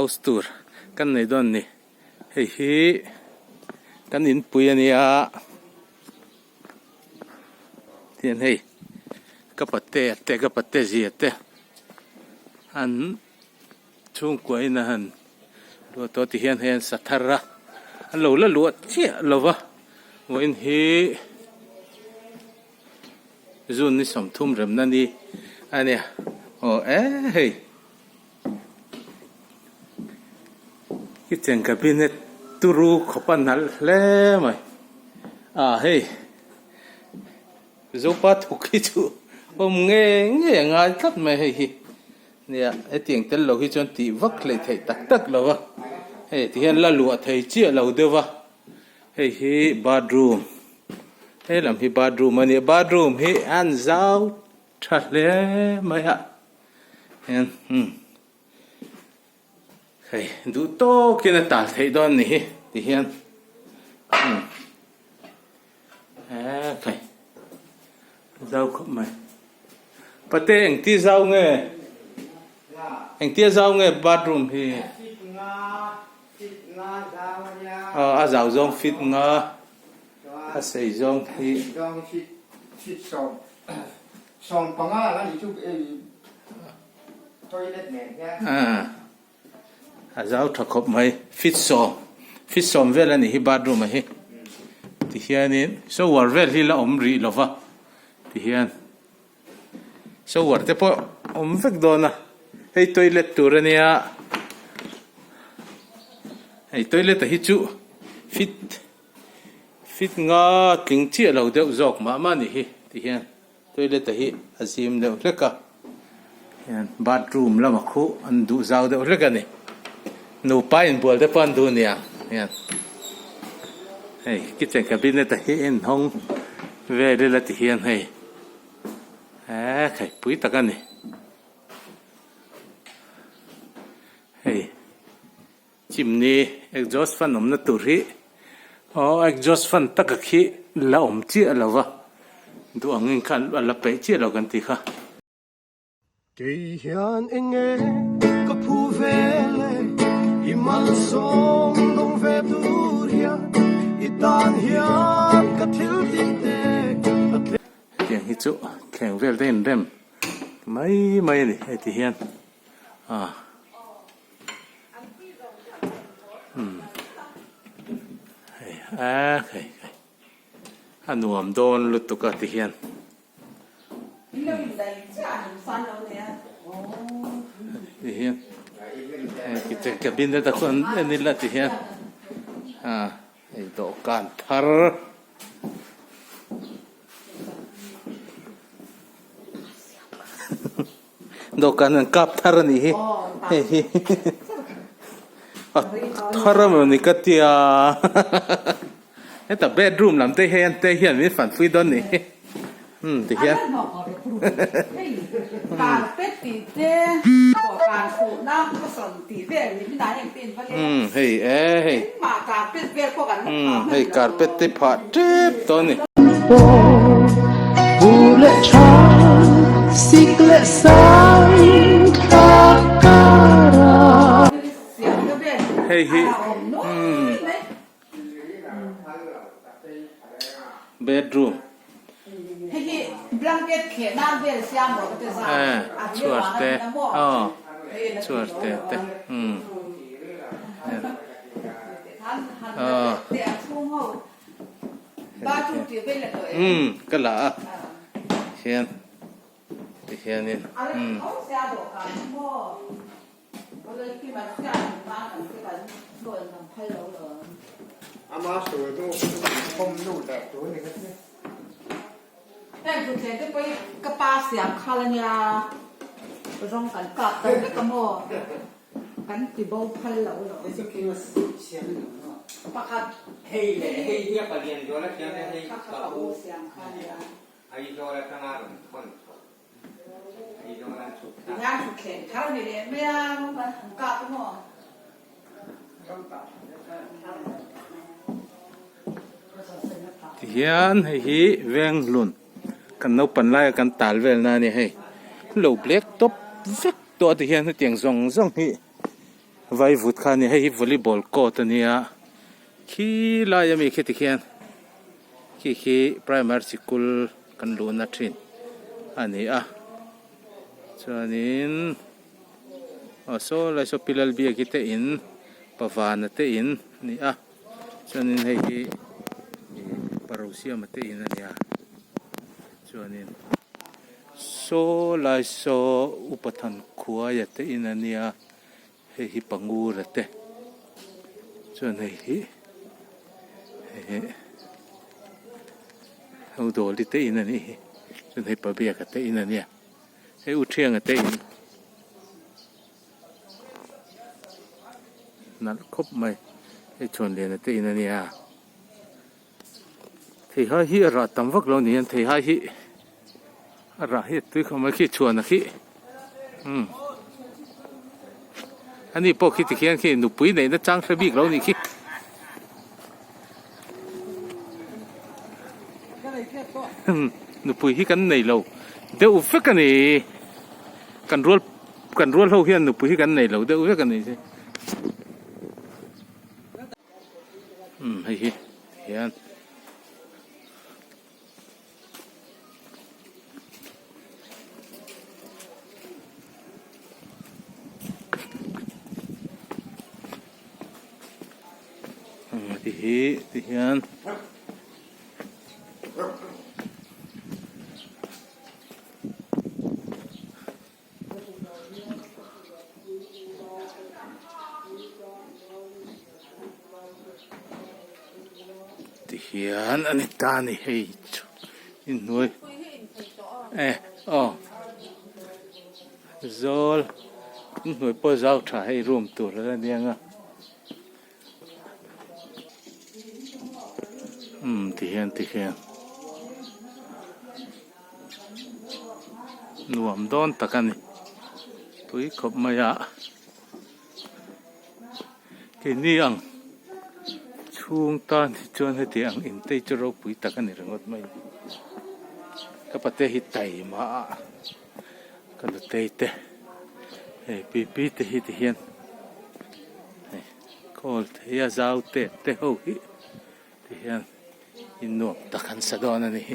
house tour kan nei don ni hei hi kan in pui ania tian hei kapatte te kapatte ji te an chung koi na han lo to ti hian hen sathara an lo la luat chi lova wain hi zun ni som thum rem na ni ania o hei kitchen cabinet turu khopan hal hle mai hei zo pa thuki chu nghe ngai thắt mai hei hi nia e tieng tel lo hi chon ti vak le thei tak tak lo wa hei ti hian la lua thei chi lo de wa hei hi bathroom hei lam hi bathroom ani bathroom hi an zau tha le mai ha hen hei du to kina tal thei don ni ti hian hei zau khop mai pate anh ti zau nghe anh tia zau nghe bathroom hi a zau zong fit nga a sei zong hi fit song panga la ni chu toilet ne ya a zau tha khop mai fit som vel ani hi bathroom hi ti hianin so war vel hi la om ri lova ti hian so war te po om vek dona hei toilet turania hei toilet hi chu fit nga tling chi lo deuh jok ma ni hi ti hian toilet hi azim deuh hleka hian bathroom lama khu an du zau deuh hleka ni nu pa in bol te pan du nia hian hei kitchen cabinet hi in hong ve de la ti hian hei khai pui takani hei chimney exhaust fan om na tur hi exhaust fan takakhi la om chi alawa du angin khan ala pe chi lo kan ti kha ke hian enge ka phu vele imal som dong ve turia itan hian ka thil tin te tiang hi chu kheng vel den rem mai ni ti hian khai anuam don lutuka ti hian ti hian kitchen cabinet ta khon ni la ti hian ei do kan thar do kan kap thar ni hi thar ma ni ka tia eta bedroom lam te hian mi fan fui don ni ti hianการเป็ดตีเต้ต่อการขูดน้ำผสมตีเต้นี่ไม่ได้ยังเป็นเพราะเลยเฮ้ยมาการเป็ดเต้พวกกันเฮ้ยการเป็ดติผาเจ็บตัวนี่บูเลชาสิกเลสายทาการาเสียงก็เป็นเฮ้ยbedroomเฮ้ยบลังเก็ตเขียนน้ำเบี้ยเสียงหมดก็จะสั่งชวดเตะชวดเตะเดี๋ยวช่วงเขาบ้านจุดเดียวเป็นเลยตัวเอง ก็ละเขียนนี่เขาเสียดอกกันพ่อก็เลยที่มันเสียมากที่มันโดนทำให้เราเลยอามาสวยตัวคมนู่นแต่ตัวนี้ก็เนี่ยแต่ทุกเช้าจะไปกระปาเสียงคาร์เนียไปร้องกันกลับแต่ไม่กระโมกันติโบพันเราเลยไอ้ที่ว่าเสียงปากกัดเฮ้ยเฮียปะเรียนตัวแล้วเสียงเฮ้ย ปากกัดโบเสียงคาร์เนียไอ้ตัวแล้วตั้งอารุณคนไอ้ตัวนั้นสุดงานทุกเช้าคาร์เนียไม่เอามันกลับไปหมดเฮียนให้เวงลุนกันนกปันไล่กันตาลเวลนานี่ให้โลบเล็กตบเวกตัวที่เฮียนให้เตียงซองฮิ ไว้วุฒคานี่ให้วอลเลย์บอลโคตรเนี่ยขี้ลายมีขี้ติเขียนขี้ primary school กันรู้นะทินอันนี้ส่วนนี้โซ่ลายโซพิลลเบียกิเตอินปะวานเตอินนี่ส่วนนี้ให้ปารุเซียมเตอินนี่ส่วนนี้โซ่ลายโซอุปทานขวายเตอินนี่ให้ปังกูระเตส่วนนี้เอาโดลิเตอินนี่ส่วนให้ปะเบียกเตอินนี่ให้อุเทียงเตอินนั่นครบไหมให้ชนเรียนเตอินนี่ที่ให้ฮิรัตตั้มวักเราเนี่ยที่ให้ฮิรัตฮิตุยเขาไม่คิดชวนนะคิอันนี้พวกคิดที่เขียนคิดหนุปุยไหนนะจังสบิกเรานี่คิดหนุปุยฮิกันไหนเราเดี๋ยวอุฟกันนี่กันรัวเราเขียนหนุปุยฮิกันไหนเราเดี๋ยวอุฟกันนี่สิให้เขียนที่เขียนอันนี้ตานี่ให้อินหน่วยโซลอินหน่วยพอเจ้าถ่ายให้รวมตัวแล้วเนี่ยที่เขียนหน่วมโดนตะกันนี่ปุยขบมายะกินนี่ยังช่วงตอนที่จวนให้เตียงอินเตจรปุยตะกันนี่รังดไม่ก็ปะเตหิตไตมาก็ดูเตเตปีเตหิตเฮียนคอลเทียซาวเตโฮฮิที่เฮียนอินโนตะกันสะดอนนี่